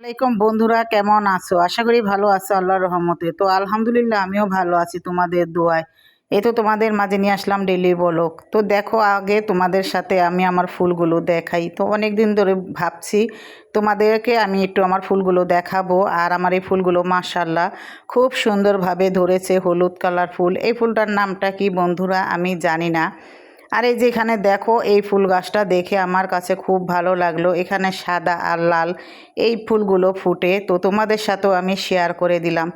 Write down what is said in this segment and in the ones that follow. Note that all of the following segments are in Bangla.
আসসালামাইকুম বন্ধুরা, কেমন আছো? আশা করি ভালো আছো আল্লাহর রহমতে। তো আলহামদুলিল্লাহ আমিও ভালো আছি তোমাদের দোয়ায়। এই তো তোমাদের মাঝে নিয়ে আসলাম ডেইলি ব্লগ। তো দেখো, আগে তোমাদের সাথে আমি আমার ফুলগুলো দেখাই। তো অনেক দিন ধরে ভাবছি তোমাদেরকে আমি একটু আমার ফুলগুলো দেখাবো। আর আমার এই ফুলগুলো মাশাআল্লাহ খুব সুন্দরভাবে ধরেছে, হলুদ কালার ফুল। এই ফুলটার নামটা কি বন্ধুরা আমি জানি না। আর এই যে এখানে দেখো, এই ফুল গাছটা দেখে আমার কাছে খুব ভালো লাগলো। এখানে সাদা আর লাল এই ফুলগুলো ফুটে, তো তোমাদের সাথেও আমি শেয়ার করে দিলাম।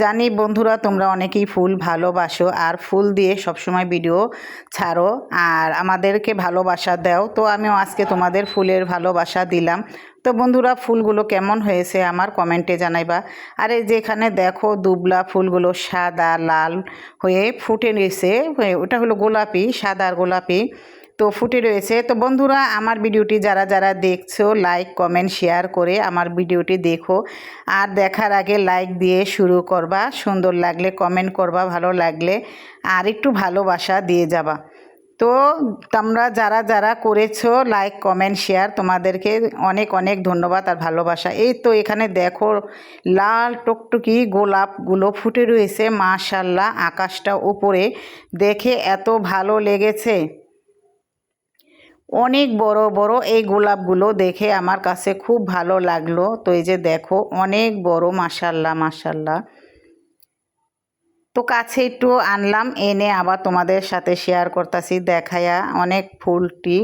জানি বন্ধুরা তোমরা অনেকেই ফুল ভালোবাসো আর ফুল দিয়ে সবসময় ভিডিও ছাড়ো আর আমাদেরকে ভালোবাসা দাও। তো আমিও আজকে তোমাদের ফুলের ভালোবাসা দিলাম। তো বন্ধুরা, ফুলগুলো কেমন হয়েছে আমার কমেন্টে জানাইবা। আর এই যে এখানে দেখো, দুবলা ফুলগুলো সাদা লাল হয়ে ফুটে রয়েছে। ওটা হলো গোলাপি, সাদা আর গোলাপি, তো ফুটে রয়েছে। তো বন্ধুরা, আমার ভিডিওটি যারা যারা দেখছো লাইক কমেন্ট শেয়ার করে আমার ভিডিওটি দেখো। আর দেখার আগে লাইক দিয়ে শুরু করবা, সুন্দর লাগলে কমেন্ট করবা, ভালো লাগলে আর একটু ভালোবাসা দিয়ে যাবা। তো তোমরা যারা যারা করেছো লাইক কমেন্ট শেয়ার, তোমাদেরকে অনেক অনেক ধন্যবাদ আর ভালোবাসা। এই তো এখানে দেখো, লাল টকটকি গোলাপগুলো ফুটে রয়েছে মাশাআল্লাহ। আকাশটা উপরে দেখে এত ভালো লেগেছে। অনেক বড় বড় এই গোলাপগুলো দেখে আমার কাছে খুব ভালো লাগলো। তো এই যে দেখো, অনেক বড়, মাশাআল্লাহ মাশাআল্লাহ। তো কাছে একটু আনলাম, এনে আবার তোমাদের সাথে শেয়ার করতেছি দেখায়া। অনেক ফুলটি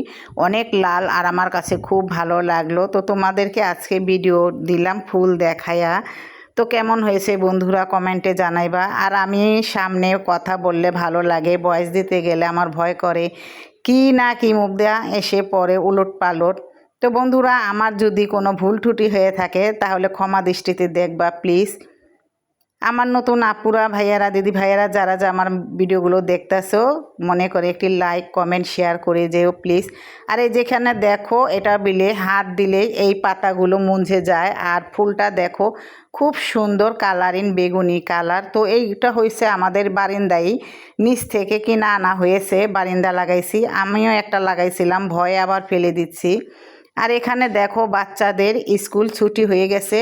অনেক লাল আর আমার কাছে খুব ভালো লাগলো। তো তোমাদেরকে আজকে ভিডিও দিলাম ফুল দেখায়া। তো কেমন হয়েছে বন্ধুরা কমেন্টে জানাইবা। আর আমি সামনে কথা বললে ভালো লাগে, ভয়েস দিতে গেলে আমার ভয় করে কি না কি মুখ দেয়া এসে পড়ে উলট পালট। তো বন্ধুরা, আমার যদি কোনো ভুল ত্রুটি হয়ে থাকে তাহলে ক্ষমা দৃষ্টিতে দেখবা প্লিজ। আমার নতুন আপুরা ভাইয়ারা দিদি ভাইয়ারা যারা যা আমার ভিডিওগুলো দেখতেছো, মনে করে একটি লাইক কমেন্ট শেয়ার করে যেও প্লিজ। আর এই যেখানে দেখো, এটা বিলে হাত দিলেই এই পাতাগুলো মুঞ্ঝে যায়। আর ফুলটা দেখো খুব সুন্দর কালারিং বেগুনি কালার। তো এইটা হয়েছে আমাদের বারিন্দায় নিচ থেকে কিনা আনা হয়েছে, বারিন্দা লাগাইছি। আমিও একটা লাগাইছিলাম, ভয়ে আবার ফেলে দিচ্ছি। আর এখানে দেখো, বাচ্চাদের স্কুল ছুটি হয়ে গেছে,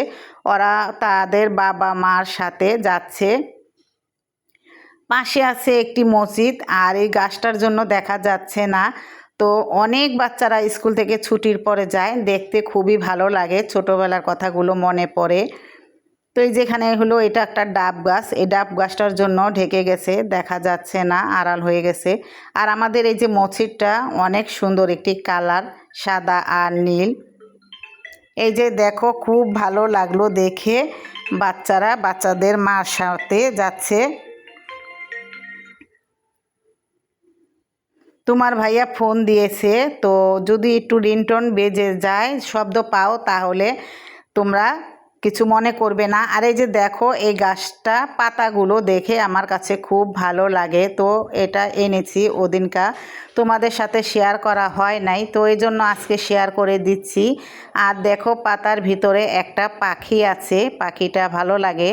ওরা তাদের বাবা মার সাথে যাচ্ছে। পাশে আছে একটি মসজিদ আর এই গাছটার জন্য দেখা যাচ্ছে না। তো অনেক বাচ্চারা স্কুল থেকে ছুটির পরে যায়, দেখতে খুবই ভালো লাগে, ছোটোবেলার কথাগুলো মনে পড়ে। তো এই যেখানে হলো, এটা একটা ডাব গাছ, এই ডাব গাছটার জন্য ঢেকে গেছে, দেখা যাচ্ছে না, আড়াল হয়ে গেছে। আর আমাদের এই যে মসজিদটা অনেক সুন্দর একটি কালার, সাদা আর নীল। এই যে দেখো, খুব ভালো লাগলো দেখে। বাচ্চারা বাচ্চাদের মার সাথে যাচ্ছে। তোমার ভাইয়া ফোন দিয়েছে, তো যদি একটু রিংটোন বেজে যায়, শব্দ পাও, তাহলে তোমরা কিছু মনে করবে না। আর এই যে দেখো, এই গাছটা পাতাগুলো দেখে আমার কাছে খুব ভালো লাগে, তো এটা এনেছি ওদিনকা, তোমাদের সাথে শেয়ার করা হয় নাই, তো এই জন্য আজকে শেয়ার করে দিচ্ছি। আর দেখো, পাতার ভিতরে একটা পাখি আছে, পাখিটা ভালো লাগে।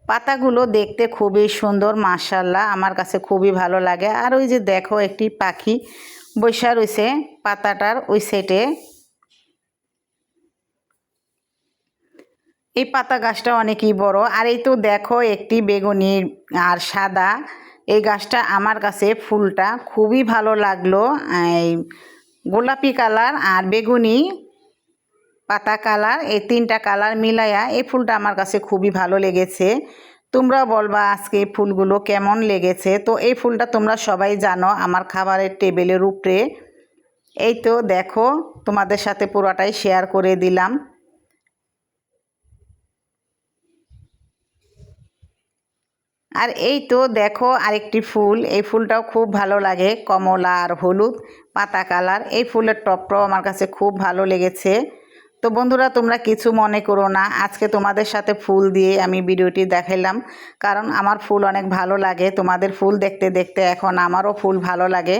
পাতাগুলো দেখতে খুবই সুন্দর মাশাআল্লাহ, আমার কাছে খুবই ভালো লাগে। আর ওই যে দেখো, একটি পাখি বৈশা রয়েছে পাতাটার ওই সাইডে। এই পাতা গাছটা অনেকই বড়। আর এই তো দেখো, একটি বেগুনি আর সাদা, এই গাছটা আমার কাছে ফুলটা খুবই ভালো লাগলো। এই গোলাপি কালার আর বেগুনি পাতা কালার, এই তিনটা কালার মিলাইয়া এই ফুলটা আমার কাছে খুবই ভালো লেগেছে। তোমরা বলবা আজকে এই ফুলগুলো কেমন লেগেছে। তো এই ফুলটা তোমরা সবাই জানো আমার খাবারের টেবিলের উপরে। এই তো দেখো, তোমাদের সাথে পুরোটাই শেয়ার করে দিলাম। আর এই তো দেখো, আরেকটি ফুল, এই ফুলটাও খুব ভালো লাগে, কমলা আর হলুদ পাতা কালার। এই ফুলের টপটাও আমার কাছে খুব ভালো লেগেছে। তো বন্ধুরা, তোমরা কিছু মনে করো না, আজকে তোমাদের সাথে ফুল দিয়ে আমি ভিডিওটি দেখাইলাম, কারণ আমার ফুল অনেক ভালো লাগে। তোমাদের ফুল দেখতে দেখতে এখন আমারও ফুল ভালো লাগে।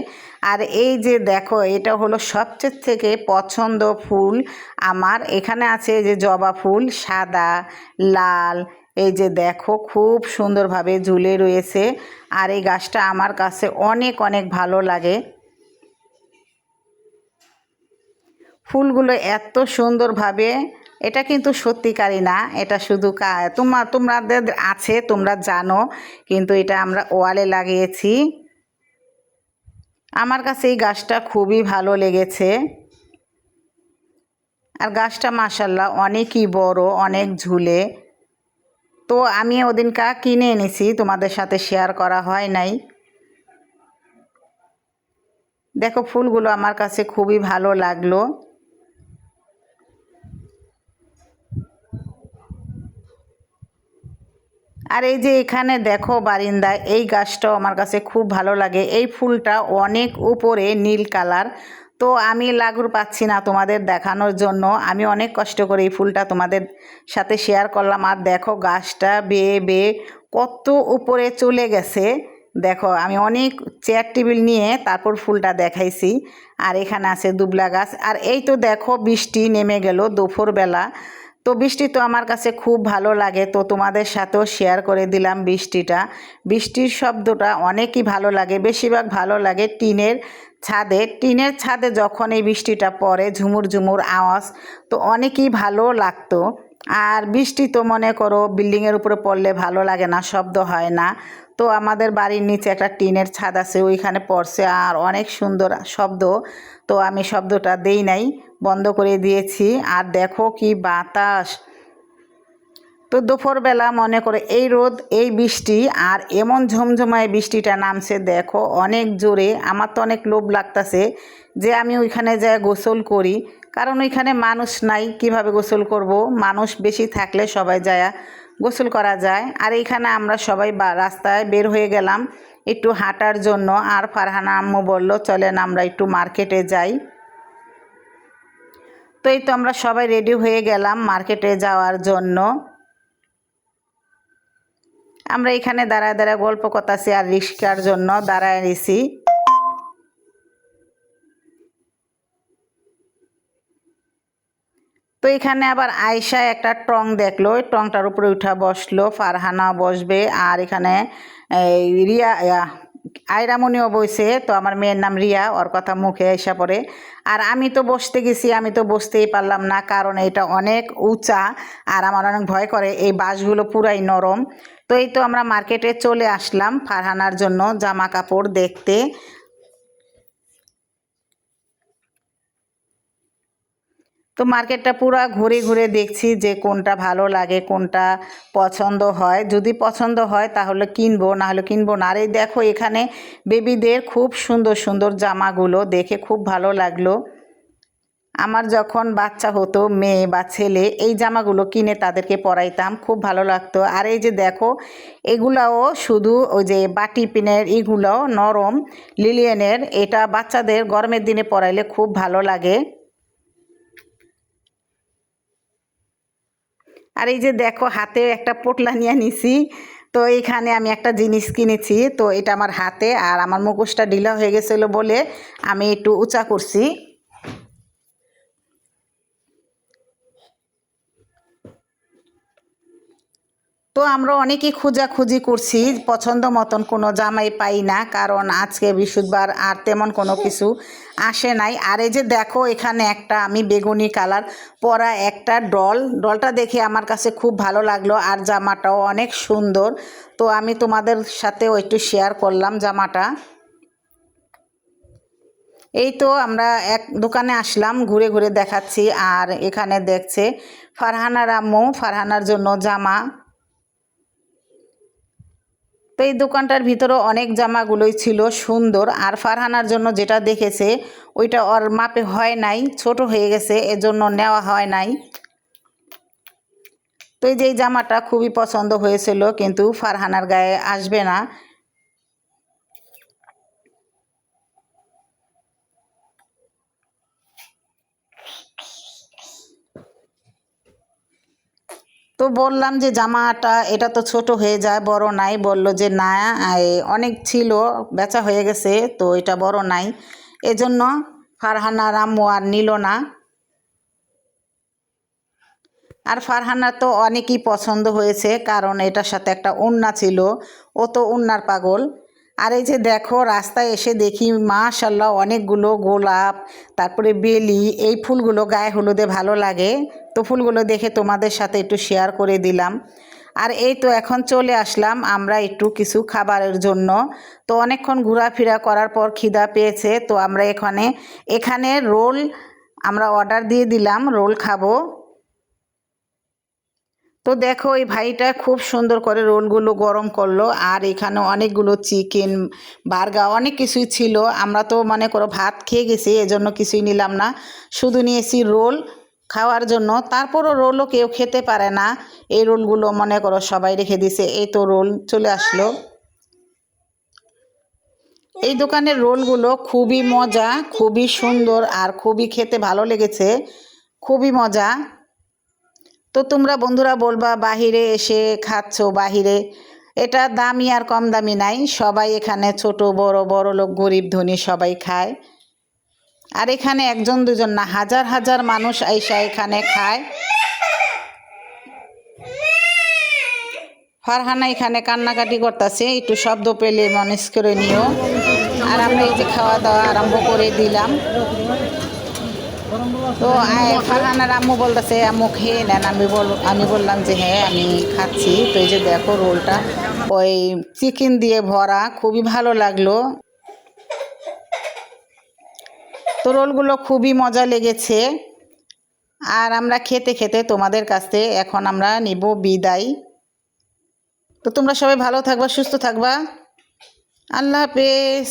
আর এই যে দেখো, এটা হলো সবচেয়ে থেকে পছন্দ ফুল আমার। এখানে আছে যে জবা ফুল, সাদা লাল, এই যে দেখো খুব সুন্দরভাবে ঝুলে রয়েছে। আর এই গাছটা আমার কাছে অনেক অনেক ভালো লাগে। ফুলগুলো এত সুন্দরভাবে, এটা কিন্তু সত্যিকারই না, এটা শুধু তোমাদের আছে, তোমরা জানো, কিন্তু এটা আমরা ওয়ালে লাগিয়েছি। আমার কাছে এই গাছটা খুবই ভালো লেগেছে। আর গাছটা মাশাআল্লাহ অনেকই বড়, অনেক ঝুলে। তো আমি ওদিনকা কিনে এনেছি, তোমাদের সাথে শেয়ার করা হয় নাই। দেখো ফুলগুলো আমার কাছে খুবই ভালো লাগলো। আর এই যে এখানে দেখো বারিন্দায় এই গাছটাও আমার কাছে খুব ভালো লাগে। এই ফুলটা অনেক উপরে নীল কালার। তো আমি লাগুর পাচ্ছি না তোমাদের দেখানোর জন্য, আমি অনেক কষ্ট করে এই ফুলটা তোমাদের সাথে শেয়ার করলাম। আর দেখো গাছটা বেয়ে বেয়ে কত উপরে চলে গেছে। দেখো আমি অনেক চেয়ার টেবিল নিয়ে তারপর ফুলটা দেখাইছি। আর এখানে আছে দুবলা গাছ। আর এই তো দেখো বৃষ্টি নেমে গেল দুপুরবেলা। তো বৃষ্টি তো আমার কাছে খুব ভালো লাগে, তো তোমাদের সাথেও শেয়ার করে দিলাম বৃষ্টিটা। বৃষ্টির শব্দটা অনেকই ভালো লাগে, বেশিরভাগ ভালো লাগে টিনের ছাদে যখন এই বৃষ্টিটা পড়ে, ঝুমুর ঝুমুর আওয়াজ, তো অনেকই ভালো লাগতো। আর বৃষ্টি তো মনে করো বিল্ডিংয়ের উপরে পড়লে ভালো লাগে না, শব্দ হয় না। তো আমাদের বাড়ির নিচে একটা টিনের ছাদ আছে, ওইখানে পড়ছে আর অনেক সুন্দর শব্দ। তো আমি শব্দটা দেই নাই, বন্ধ করে দিয়েছি। আর দেখো কি বাতাস! তো দুপুরবেলা মনে করে এই রোদ এই বৃষ্টি আর এমন ঝমঝমায় বৃষ্টিটা নামছে, দেখো অনেক জোরে। আমার তো অনেক লোভ লাগতেছে যে আমি ওইখানে যাই গোসল করি, কারণ ওইখানে মানুষ নাই, কিভাবে গোসল করব? মানুষ বেশি থাকলে সবাই যায় গোসল করা যায়। আর এইখানে আমরা সবাই রাস্তায় বের হয়ে গেলাম একটু হাঁটার জন্য। আর ফারহানা আম্মু বলল চলেন আমরা একটু মার্কেটে যাই। তো এই তো আমরা সবাই রেডি হয়ে গেলাম মার্কেটে যাওয়ার জন্য। আমরা এখানে দাঁড়ায় দাঁড়ায় গল্প করতেছি আর রিক্সার জন্য দাঁড়ায় রয়েছি। তো এখানে আবার আয়শা একটা টং দেখলো, ওই টংটার উপরে উঠা বসলো, ফারহানা বসবে। আর এখানে রিয়া আয়রামণিও বইছে। তো আমার মেয়ের নাম রিয়া, ওর কথা মুখে এসে পড়ে। আর আমি তো বসতে গেছি, আমি তো বসতেই পারলাম না, কারণ এটা অনেক উঁচা আর আমার অনেক ভয় করে, এই বাঁশগুলো পুরাই নরম। তো এই তো আমরা মার্কেটে চলে আসলাম ফারহানার জন্য জামা কাপড় দেখতে। তো মার্কেটটা পুরো ঘুরে ঘুরে দেখছি যে কোনটা ভালো লাগে, কোনটা পছন্দ হয়। যদি পছন্দ হয় তাহলে কিনবো, না হলে কিনবো না। আর এই দেখো এখানে বেবিদের খুব সুন্দর সুন্দর জামাগুলো দেখে খুব ভালো লাগলো। আমার যখন বাচ্চা হতো, মেয়ে বা ছেলে, এই জামাগুলো কিনে তাদেরকে পরাইতাম, খুব ভালো লাগতো। আর এই যে দেখো এগুলাও শুধু ওই যে বাটি পিনের, এগুলাও নরম লিলিয়ানের, এটা বাচ্চাদের গরমের দিনে পরাইলে খুব ভালো লাগে। আর এই যে দেখো হাতে একটা পোটলা নিয়ে নিছি। তো এইখানে আমি একটা জিনিস কিনেছি, তো এটা আমার হাতে, আর আমার মুখোশটা ঢিলা হয়ে গেছিলো বলে আমি একটু উঁচা করছি। তো আমরা অনেকেই খোঁজাখুঁজি করছি, পছন্দ মতন কোনো জামাই পাই না, কারণ আজকে বৃহস্পতিবার আর তেমন কোনো কিছু আসে নাই। আর এই যে দেখো এখানে একটা আমি বেগুনি কালার পরা একটা ডলটা দেখে আমার কাছে খুব ভালো লাগলো, আর জামাটাও অনেক সুন্দর। তো আমি তোমাদের সাথেও একটু শেয়ার করলাম জামাটা। এই তো আমরা এক দোকানে আসলাম, ঘুরে ঘুরে দেখাচ্ছি। আর এখানে দেখছে ফারহানার আম্মু ফারহানার জন্য জামা। তো এই দোকানটার ভিতরে অনেক জামাগুলোই ছিল সুন্দর। আর ফারহানার জন্য যেটা দেখেছে ওইটা ওর মাপে হয় নাই, ছোট হয়ে গেছে, এজন্য নেওয়া হয় নাই। তো এই যে এই জামাটা খুবই পছন্দ হয়েছিল, কিন্তু ফারহানার গায়ে আসবে না। তো বললাম যে জামাটা এটা তো ছোট হয়ে যায়, বড় নাই। বলল যে না, অনেক ছিল, বেচা হয়ে গেছে, তো এটা বড় নাই। এজন্য ফারহানার আম্মু আর নিল না। আর ফারহানা তো অনেকই পছন্দ হয়েছে, কারণ এটার সাথে একটা ওড়না ছিল, ও তো ওড়নার পাগল। আর এই যে দেখো রাস্তায় এসে দেখি মাশাআল্লাহ অনেকগুলো গোলাপ, তারপরে বেলি, এই ফুলগুলো গায়ে হলুদে ভালো লাগে। তো ফুলগুলো দেখে তোমাদের সাথে একটু শেয়ার করে দিলাম। আর এই তো এখন চলে আসলাম আমরা একটু কিছু খাবারের জন্য। তো অনেকক্ষণ ঘোরাফেরা করার পর খিদা পেয়েছে, তো আমরা এখানে রোল আমরা অর্ডার দিয়ে দিলাম, রোল খাবো। তো দেখো এই ভাইটা খুব সুন্দর করে রোলগুলো গরম করলো, আর এখানে অনেকগুলো চিকেন, বার্গার, অনেক কিছুই ছিল। আমরা তো মনে করো ভাত খেয়ে গেছি, এজন্য কিছুই নিলাম না, শুধু নিয়েছি রোল খাওয়ার জন্য। তারপরও রোলও কেউ খেতে পারে না, এই রোলগুলো মনে করো সবাই রেখে দিছে। এই তো রোল চলে আসলো। এই দোকানের রোলগুলো খুবই মজা, খুবই সুন্দর, আর খুবই খেতে ভালো লেগেছে, খুবই মজা। তো তোমরা বন্ধুরা বলবা বাহিরে এসে খাচ্ছো, বাহিরে এটা দামি আর কম দামি নাই, সবাই এখানে ছোট বড়, বড় লোক গরিব ধনী সবাই খায়। আর এখানে একজন দুজন না, হাজার হাজার মানুষ আইসা এখানে খায়। ফারহানা এখানে কান্নাকাটি করতেছে, একটু শব্দ পেলে মনেস করে নিও। আর আমরা এই যে খাওয়া দাওয়া আরম্ভ করে দিলাম। তো ফারহানার আম্মু বলতেছে আম্মু খেয়ে নেন, আমি বললাম যে হ্যাঁ আমি খাচ্ছি। তো এই যে দেখো রোলটা ওই চিকেন দিয়ে ভরা, খুবই ভালো লাগলো। তো রোলগুলো খুবই মজা লেগেছে। আর আমরা খেতে খেতে তোমাদের কাছ থেকে এখন আমরা নিব বিদায়। তো তোমরা সবাই ভালো থাকবা, সুস্থ থাকবা, আল্লাহ হাফেজ।